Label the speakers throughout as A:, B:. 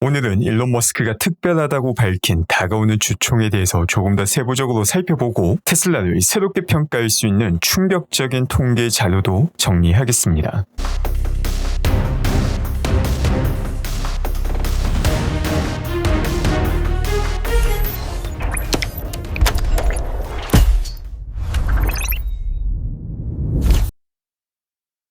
A: 오늘은 일론 머스크가 특별하다고 밝힌 다가오는 주총에 대해서 조금 더 세부적으로 살펴보고 테슬라를 새롭게 평가할 수 있는 충격적인 통계 자료도 정리하겠습니다.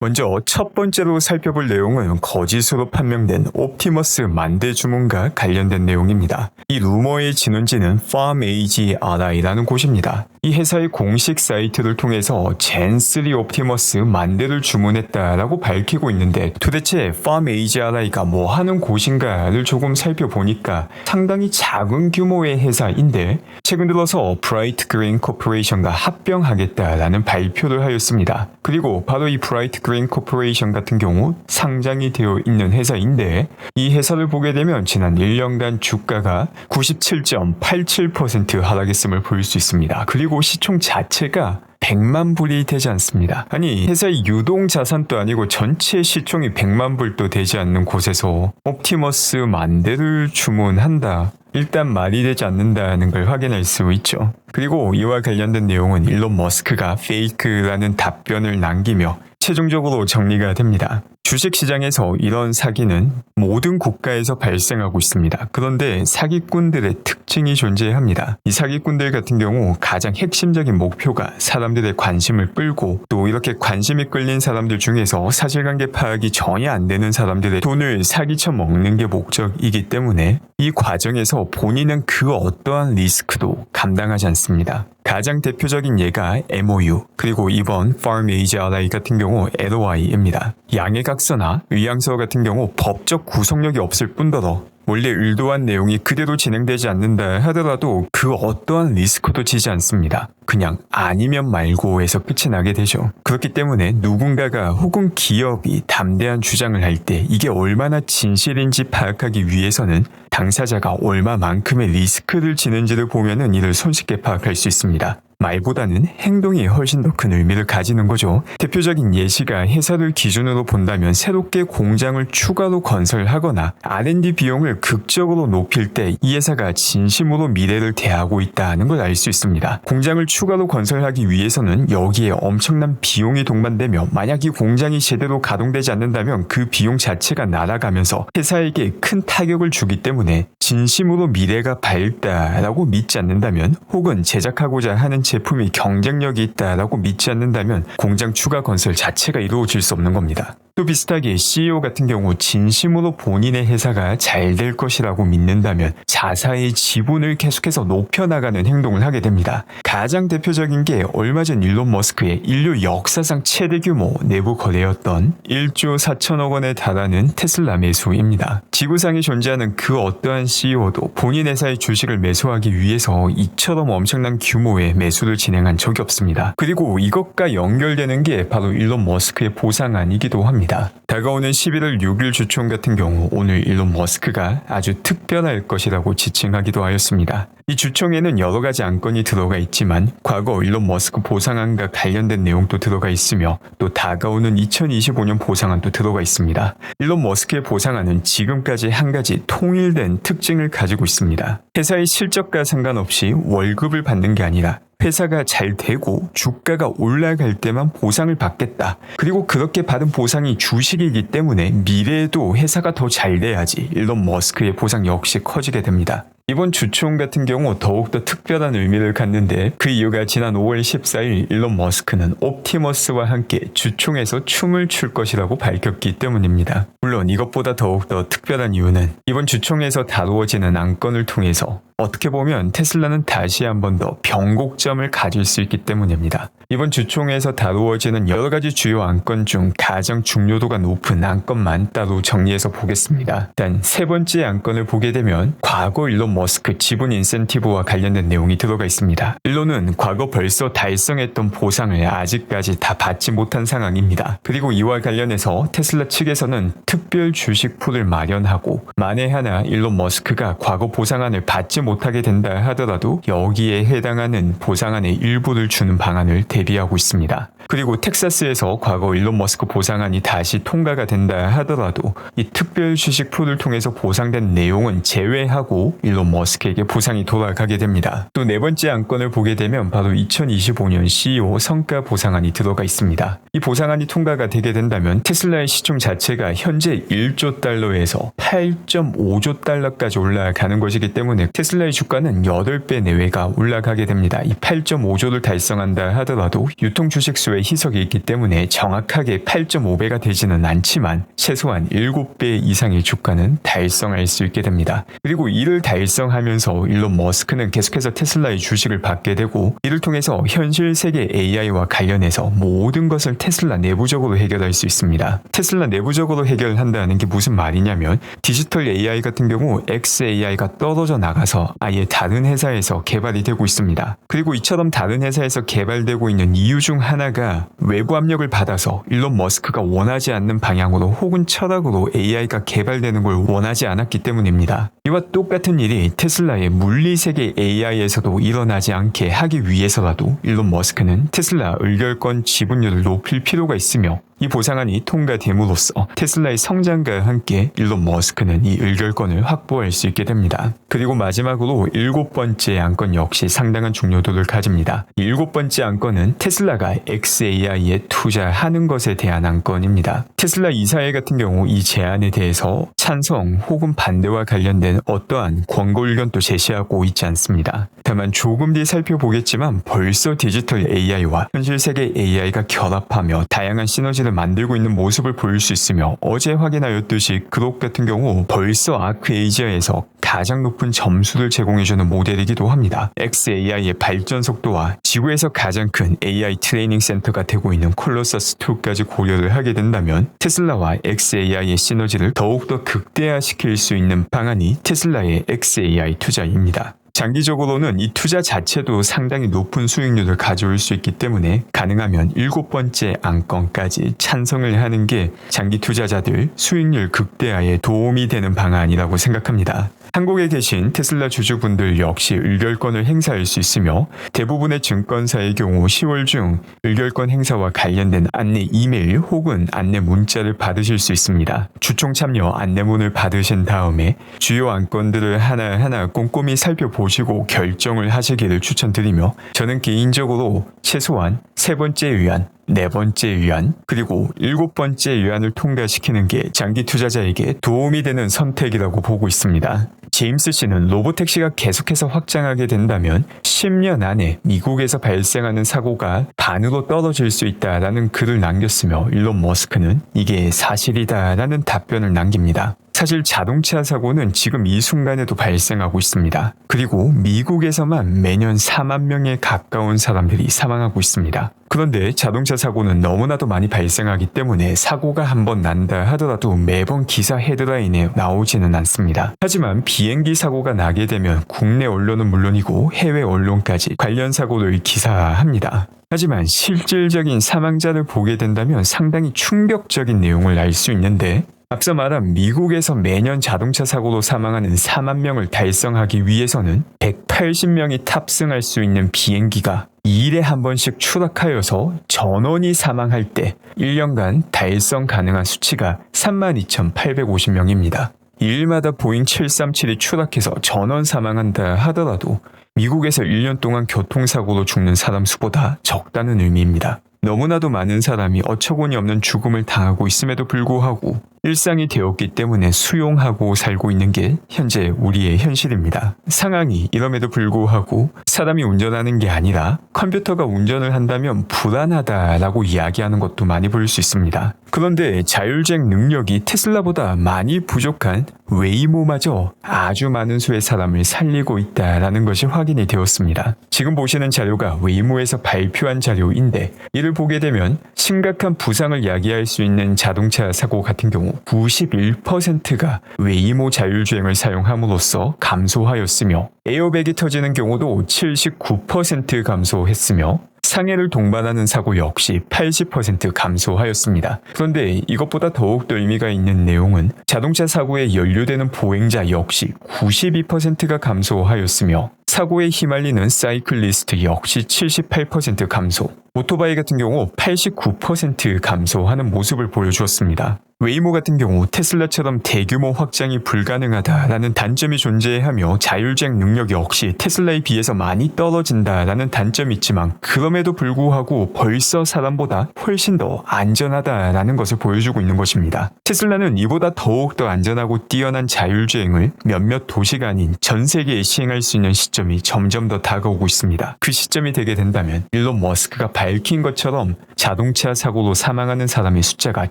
A: 먼저 첫 번째로 살펴볼 내용은 거짓으로 판명된 옵티머스 만대 주문과 관련된 내용입니다. 이 루머의 진원지는 FarmAGRI라는 곳입니다. 이 회사의 공식 사이트를 통해서 젠3 옵티머스 만대를 주문했다라고 밝히고 있는데 도대체 FarmAGRI가 뭐 하는 곳인가를 조금 살펴보니까 상당히 작은 규모의 회사인데 최근 들어서 브라이트 그린 코퍼레이션과 합병하겠다라는 발표를 하였습니다. 그리고 바로 이 브라이트 그린 코퍼레이션 같은 경우 상장이 되어 있는 회사인데 이 회사를 보게 되면 지난 1년간 주가가 97.87% 하락했음을 볼 수 있습니다. 그리고 시총 자체가 100만 불이 되지 않습니다. 아니 회사의 유동 자산도 아니고 전체 시총이 100만 불도 되지 않는 곳에서 옵티머스 만대를 주문한다. 일단 말이 되지 않는다는 걸 확인할 수 있죠. 그리고 이와 관련된 내용은 일론 머스크가 페이크라는 답변을 남기며 최종적으로 정리가 됩니다. 주식시장에서 이런 사기는 모든 국가에서 발생하고 있습니다. 그런데 사기꾼들의 특징이 존재합니다. 이 사기꾼들 같은 경우 가장 핵심적인 목표가 사람들의 관심을 끌고 또 이렇게 관심이 끌린 사람들 중에서 사실관계 파악이 전혀 안 되는 사람들의 돈을 사기쳐 먹는 게 목적이기 때문에 이 과정에서 본인은 그 어떠한 리스크도 감당하지 않습니다. 가장 대표적인 예가 MOU 그리고 이번 FarmAGRI 같은 경우 LOI입니다. 양해각서나 의향서 같은 경우 법적 구속력이 없을 뿐더러 원래 의도한 내용이 그대로 진행되지 않는다 하더라도 그 어떠한 리스크도 지지 않습니다. 그냥 아니면 말고 해서 끝이 나게 되죠. 그렇기 때문에 누군가가 혹은 기업이 담대한 주장을 할 때 이게 얼마나 진실인지 파악하기 위해서는 당사자가 얼마만큼의 리스크를 지는지를 보면은 이를 손쉽게 파악할 수 있습니다. 말보다는 행동이 훨씬 더 큰 의미를 가지는 거죠. 대표적인 예시가 회사를 기준으로 본다면 새롭게 공장을 추가로 건설하거나 R&D 비용을 극적으로 높일 때 이 회사가 진심으로 미래를 대하고 있다는 걸 알 수 있습니다. 공장을 추가로 건설하기 위해서는 여기에 엄청난 비용이 동반되며 만약 이 공장이 제대로 가동되지 않는다면 그 비용 자체가 날아가면서 회사에게 큰 타격을 주기 때문에 진심으로 미래가 밝다라고 믿지 않는다면 혹은 제작하고자 하는 제품이 경쟁력이 있다라고 믿지 않는다면 공장 추가 건설 자체가 이루어질 수 없는 겁니다. 또 비슷하게 CEO 같은 경우 진심으로 본인의 회사가 잘 될 것이라고 믿는다면 자사의 지분을 계속해서 높여나가는 행동을 하게 됩니다. 가장 대표적인 게 얼마 전 일론 머스크의 인류 역사상 최대 규모 내부 거래였던 1조 4천억 원에 달하는 테슬라 매수입니다. 지구상에 존재하는 그 어떠한 CEO도 본인 회사의 주식을 매수하기 위해서 이처럼 엄청난 규모의 매수를 진행한 적이 없습니다. 그리고 이것과 연결되는 게 바로 일론 머스크의 보상안이기도 합니다. 다가오는 11월 6일 주총 같은 경우 오늘 일론 머스크가 아주 특별할 것이라고 지칭하기도 하였습니다. 이 주총에는 여러 가지 안건이 들어가 있지만 과거 일론 머스크 보상안과 관련된 내용도 들어가 있으며 또 다가오는 2025년 보상안도 들어가 있습니다. 일론 머스크의 보상안은 지금까지 한 가지 통일된 특징을 가지고 있습니다. 회사의 실적과 상관없이 월급을 받는 게 아니라 회사가 잘 되고 주가가 올라갈 때만 보상을 받겠다. 그리고 그렇게 받은 보상이 주식이기 때문에 미래에도 회사가 더 잘 돼야지 일론 머스크의 보상 역시 커지게 됩니다. 이번 주총 같은 경우 더욱더 특별한 의미를 갖는데 그 이유가 지난 5월 14일 일론 머스크는 옵티머스와 함께 주총에서 춤을 출 것이라고 밝혔기 때문입니다. 물론 이것보다 더욱더 특별한 이유는 이번 주총에서 다루어지는 안건을 통해서 어떻게 보면 테슬라는 다시 한 번 더 변곡점을 가질 수 있기 때문입니다. 이번 주총에서 다루어지는 여러 가지 주요 안건 중 가장 중요도가 높은 안건만 따로 정리해서 보겠습니다. 일단 세 번째 안건을 보게 되면 과거 일론 머스크 지분 인센티브와 관련된 내용이 들어가 있습니다. 일론은 과거 벌써 달성했던 보상을 아직까지 다 받지 못한 상황입니다. 그리고 이와 관련해서 테슬라 측에서는 특별 주식 풀을 마련하고 만에 하나 일론 머스크가 과거 보상안을 받지 못하게 된다 하더라도 여기에 해당하는 보상안의 일부를 주는 방안을 대비하고 있습니다. 그리고 텍사스에서 과거 일론 머스크 보상안이 다시 통과가 된다 하더라도 이 특별 주식 풀을 통해서 보상된 내용은 제외하고 일론 머스크에게 보상이 돌아가게 됩니다. 또 네 번째 안건을 보게 되면 바로 2025년 CEO 성과 보상안이 들어가 있습니다. 이 보상안이 통과가 되게 된다면 테슬라의 시총 자체가 현재 1조 달러에서 8.5조 달러까지 올라가는 것이기 때문에 테슬라의 주가는 8배 내외가 올라가게 됩니다. 이 8.5조를 달성한다 하더라도 유통 주식 수의 희석이 있기 때문에 정확하게 8.5배가 되지는 않지만 최소한 7배 이상의 주가는 달성할 수 있게 됩니다. 그리고 이를 달성하면서 일론 머스크는 계속해서 테슬라의 주식을 받게 되고 이를 통해서 현실 세계 AI와 관련해서 모든 것을 테슬라 내부적으로 해결할 수 있습니다. 테슬라 내부적으로 해결한다는 게 무슨 말이냐면 디지털 AI 같은 경우 XAI가 떨어져 나가서 아예 다른 회사에서 개발이 되고 있습니다. 그리고 이처럼 다른 회사에서 개발되고 있는 이유 중 하나가 외부 압력을 받아서 일론 머스크가 원하지 않는 방향으로 혹은 철학으로 AI가 개발되는 걸 원하지 않았기 때문입니다. 이와 똑같은 일이 테슬라의 물리세계 AI에서도 일어나지 않게 하기 위해서라도 일론 머스크는 테슬라 의결권 지분율을 높일 필요가 있으며 이 보상안이 통과됨으로써 테슬라의 성장과 함께 일론 머스크는 이 의결권을 확보할 수 있게 됩니다. 그리고 마지막으로 7번째 안건 역시 상당한 중요도를 가집니다. 이 7번째 안건은 테슬라가 XAI에 투자하는 것에 대한 안건입니다. 테슬라 이사회 같은 경우 이 제안에 대해서 찬성 혹은 반대와 관련된 어떠한 권고 의견도 제시하고 있지 않습니다. 다만 조금 뒤에 살펴보겠지만 벌써 디지털 AI와 현실 세계 AI가 결합하며 다양한 시너지를 만들고 있는 모습을 보일 수 있으며 어제 확인하였듯이 그룹 같은 경우 벌써 아크에이지아에서 가장 높은 점수를 제공해주는 모델이기도 합니다. XAI의 발전 속도와 지구에서 가장 큰 AI 트레이닝 센터가 되고 있는 콜로서스2까지 고려를 하게 된다면 테슬라와 XAI의 시너지를 더욱더 극대화시킬 수 있는 방안이 테슬라의 XAI 투자입니다. 장기적으로는 이 투자 자체도 상당히 높은 수익률을 가져올 수 있기 때문에 가능하면 7번째 안건까지 찬성을 하는 게 장기 투자자들 수익률 극대화에 도움이 되는 방안이라고 생각합니다. 한국에 계신 테슬라 주주분들 역시 의결권을 행사할 수 있으며 대부분의 증권사의 경우 10월 중 의결권 행사와 관련된 안내 이메일 혹은 안내 문자를 받으실 수 있습니다. 주총 참여 안내문을 받으신 다음에 주요 안건들을 하나하나 꼼꼼히 살펴보시고 결정을 하시기를 추천드리며 저는 개인적으로 최소한 3번째 의안, 4번째 의안, 그리고 7번째 의안을 통과시키는 게 장기 투자자에게 도움이 되는 선택이라고 보고 있습니다. 제임스 씨는 로보택시가 계속해서 확장하게 된다면 10년 안에 미국에서 발생하는 사고가 반으로 떨어질 수 있다라는 글을 남겼으며 일론 머스크는 이게 사실이다라는 답변을 남깁니다. 사실 자동차 사고는 지금 이 순간에도 발생하고 있습니다. 그리고 미국에서만 매년 4만 명에 가까운 사람들이 사망하고 있습니다. 그런데 자동차 사고는 너무나도 많이 발생하기 때문에 사고가 한번 난다 하더라도 매번 기사 헤드라인에 나오지는 않습니다. 하지만 비행기 사고가 나게 되면 국내 언론은 물론이고 해외 언론까지 관련 사고를 기사합니다. 하지만 실질적인 사망자를 보게 된다면 상당히 충격적인 내용을 알 수 있는데 앞서 말한 미국에서 매년 자동차 사고로 사망하는 4만 명을 달성하기 위해서는 180명이 탑승할 수 있는 비행기가 2일에 한 번씩 추락하여서 전원이 사망할 때 1년간 달성 가능한 수치가 32,850명입니다. 2일마다 보잉 737이 추락해서 전원 사망한다 하더라도 미국에서 1년 동안 교통사고로 죽는 사람 수보다 적다는 의미입니다. 너무나도 많은 사람이 어처구니 없는 죽음을 당하고 있음에도 불구하고 일상이 되었기 때문에 수용하고 살고 있는 게 현재 우리의 현실입니다. 상황이 이럼에도 불구하고 사람이 운전하는 게 아니라 컴퓨터가 운전을 한다면 불안하다라고 이야기하는 것도 많이 볼 수 있습니다. 그런데 자율주행 능력이 테슬라보다 많이 부족한 웨이모마저 아주 많은 수의 사람을 살리고 있다라는 것이 확인이 되었습니다. 지금 보시는 자료가 웨이모에서 발표한 자료인데 이를 보게 되면 심각한 부상을 야기할 수 있는 자동차 사고 같은 경우 경우 91%가 웨이모 자율주행을 사용함으로써 감소하였으며 에어백이 터지는 경우도 79% 감소했으며 상해를 동반하는 사고 역시 80% 감소하였습니다. 그런데 이것보다 더욱더 의미가 있는 내용은 자동차 사고에 연루되는 보행자 역시 92%가 감소하였으며 사고에 휘말리는 사이클리스트 역시 78% 감소, 오토바이 같은 경우 89% 감소하는 모습을 보여주었습니다. 웨이모 같은 경우 테슬라처럼 대규모 확장이 불가능하다라는 단점이 존재하며 자율주행 능력 역시 테슬라에 비해서 많이 떨어진다라는 단점이 있지만 그럼에도 불구하고 벌써 사람보다 훨씬 더 안전하다라는 것을 보여주고 있는 것입니다. 테슬라는 이보다 더욱더 안전하고 뛰어난 자율주행을 몇몇 도시가 아닌 전 세계에 시행할 수 있는 시점이 점점 더 다가오고 있습니다. 그 시점이 되게 된다면 일론 머스크가 밝힌 것처럼 자동차 사고로 사망하는 사람의 숫자가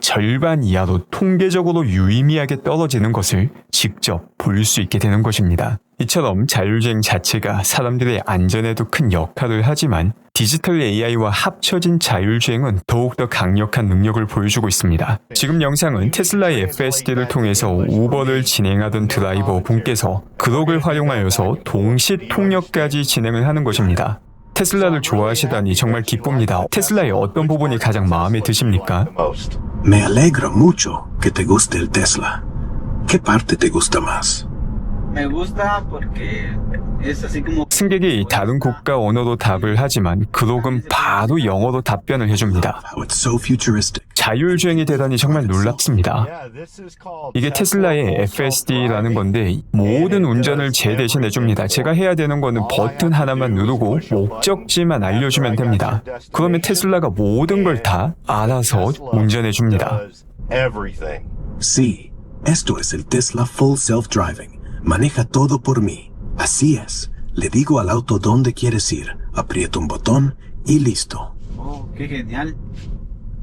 A: 절반 이하로 통계적으로 유의미하게 떨어지는 것을 직접 볼 수 있게 되는 것입니다. 이처럼 자율주행 자체가 사람들의 안전에도 큰 역할을 하지만 디지털 AI와 합쳐진 자율주행은 더욱더 강력한 능력을 보여주고 있습니다. 지금 영상은 테슬라의 FSD를 통해서 우버를 진행하던 드라이버 분께서 그럭을 활용하여서 동시 통역까지 진행을 하는 것입니다. 테슬라를 좋아하시다니 정말 기쁩니다. 테슬라의 어떤 부분이 가장 마음에 드십니까?
B: Me alegra mucho que te guste el Tesla. ¿Qué parte te gusta más?
C: Me gusta porque es así como
A: 승객이 다른 국가 언어로 답을 하지만 그럭은 바로 영어로 답변을 해줍니다.
B: How it's so futuristic.
A: 자율주행이 되다니 정말 놀랍습니다. 이게 테슬라의 FSD라는 건데 모든 운전을 제 대신 해줍니다. 제가 해야 되는 거는 버튼 하나만 누르고 목적지만 알려주면 됩니다. 그러면 테슬라가 모든 걸 다 알아서 운전해줍니다.
B: Sí, esto es el Tesla Full Self-Driving. Maneja todo por mí. Así es. Le digo al auto dónde quieres ir. Aprieto un botón y listo.
C: oh, qué genial.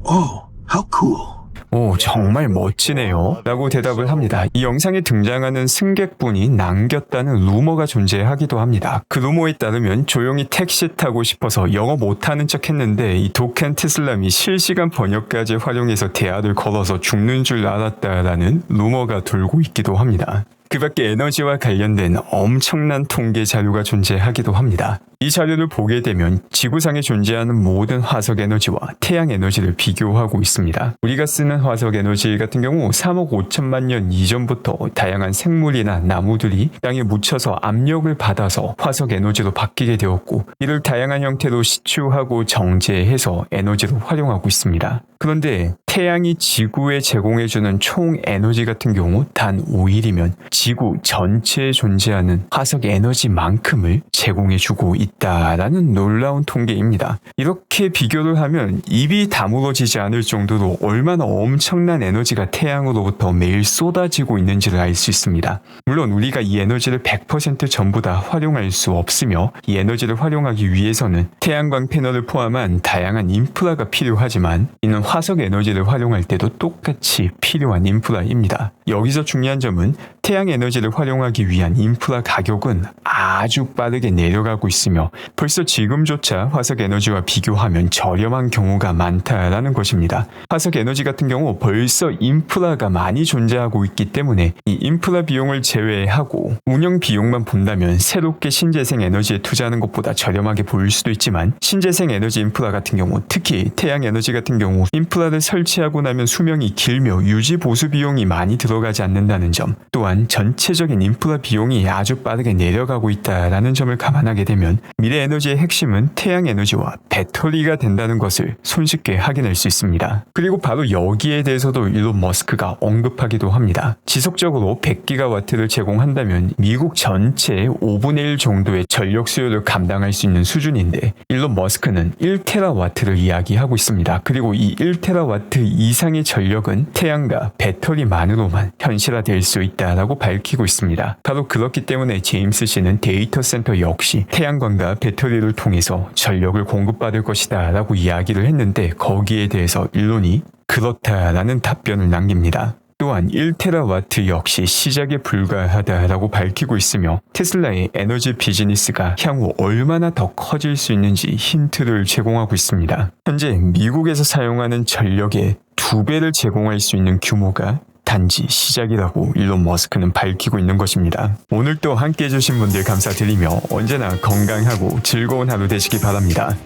B: Oh, how cool.
A: 오, 정말 멋지네요. 라고 대답을 합니다. 이 영상에 등장하는 승객분이 남겼다는 루머가 존재하기도 합니다. 그 루머에 따르면 조용히 택시 타고 싶어서 영어 못하는 척 했는데 이 독한 테슬라미 실시간 번역까지 활용해서 대화를 걸어서 죽는 줄 알았다라는 루머가 돌고 있기도 합니다. 그 밖에 에너지와 관련된 엄청난 통계 자료가 존재하기도 합니다. 이 자료를 보게 되면 지구상에 존재하는 모든 화석 에너지와 태양 에너지를 비교하고 있습니다. 우리가 쓰는 화석 에너지 같은 경우 3억 5천만 년 이전부터 다양한 생물이나 나무들이 땅에 묻혀서 압력을 받아서 화석 에너지로 바뀌게 되었고 이를 다양한 형태로 시추하고 정제해서 에너지로 활용하고 있습니다. 그런데 태양이 지구에 제공해주는 총 에너지 같은 경우 단 5일이면 지구 전체에 존재하는 화석 에너지만큼을 제공해주고 있다라는 놀라운 통계입니다. 이렇게 비교를 하면 입이 다물어지지 않을 정도로 얼마나 엄청난 에너지가 태양으로부터 매일 쏟아지고 있는지를 알 수 있습니다. 물론 우리가 이 에너지를 100% 전부 다 활용할 수 없으며 이 에너지를 활용하기 위해서는 태양광 패널을 포함한 다양한 인프라가 필요하지만 이는 화석 에너지를 활용할 때도 똑같이 필요한 인프라입니다. 여기서 중요한 점은 태양 에너지를 활용하기 위한 인프라 가격은 아주 빠르게 내려가고 있으며 벌써 지금조차 화석 에너지와 비교하면 저렴한 경우가 많다라는 것입니다. 화석 에너지 같은 경우 벌써 인프라가 많이 존재하고 있기 때문에 이 인프라 비용을 제외하고 운영 비용만 본다면 새롭게 신재생 에너지에 투자하는 것보다 저렴하게 보일 수도 있지만 신재생 에너지 인프라 같은 경우 특히 태양 에너지 같은 경우 인프라를 설치하고 나면 수명이 길며 유지 보수 비용이 많이 들어가지 않는다는 점 또한 전체적인 인프라 비용이 아주 빠르게 내려가고 있다라는 점을 감안하게 되면 미래 에너지의 핵심은 태양 에너지와 배터리가 된다는 것을 손쉽게 확인할 수 있습니다. 그리고 바로 여기에 대해서도 일론 머스크가 언급하기도 합니다. 지속적으로 100기가와트를 제공한다면 미국 전체의 5분의 1 정도의 전력 수요를 감당할 수 있는 수준인데 일론 머스크는 1테라와트를 이야기하고 있습니다. 그리고 이 1테라와트 이상의 전력은 태양과 배터리만으로만 현실화될 수 있다라고 밝히고 있습니다. 바로 그렇기 때문에 제임스 씨는 데이터 센터 역시 태양광과 배터리를 통해서 전력을 공급받을 것이다 라고 이야기를 했는데 거기에 대해서 일론이 그렇다라는 답변을 남깁니다. 또한 1테라와트 역시 시작에 불과하다라고 밝히고 있으며 테슬라의 에너지 비즈니스가 향후 얼마나 더 커질 수 있는지 힌트를 제공하고 있습니다. 현재 미국에서 사용하는 전력의 2배를 제공할 수 있는 규모가 단지 시작이라고 일론 머스크는 밝히고 있는 것입니다. 오늘도 함께 해주신 분들 감사드리며 언제나 건강하고 즐거운 하루 되시기 바랍니다.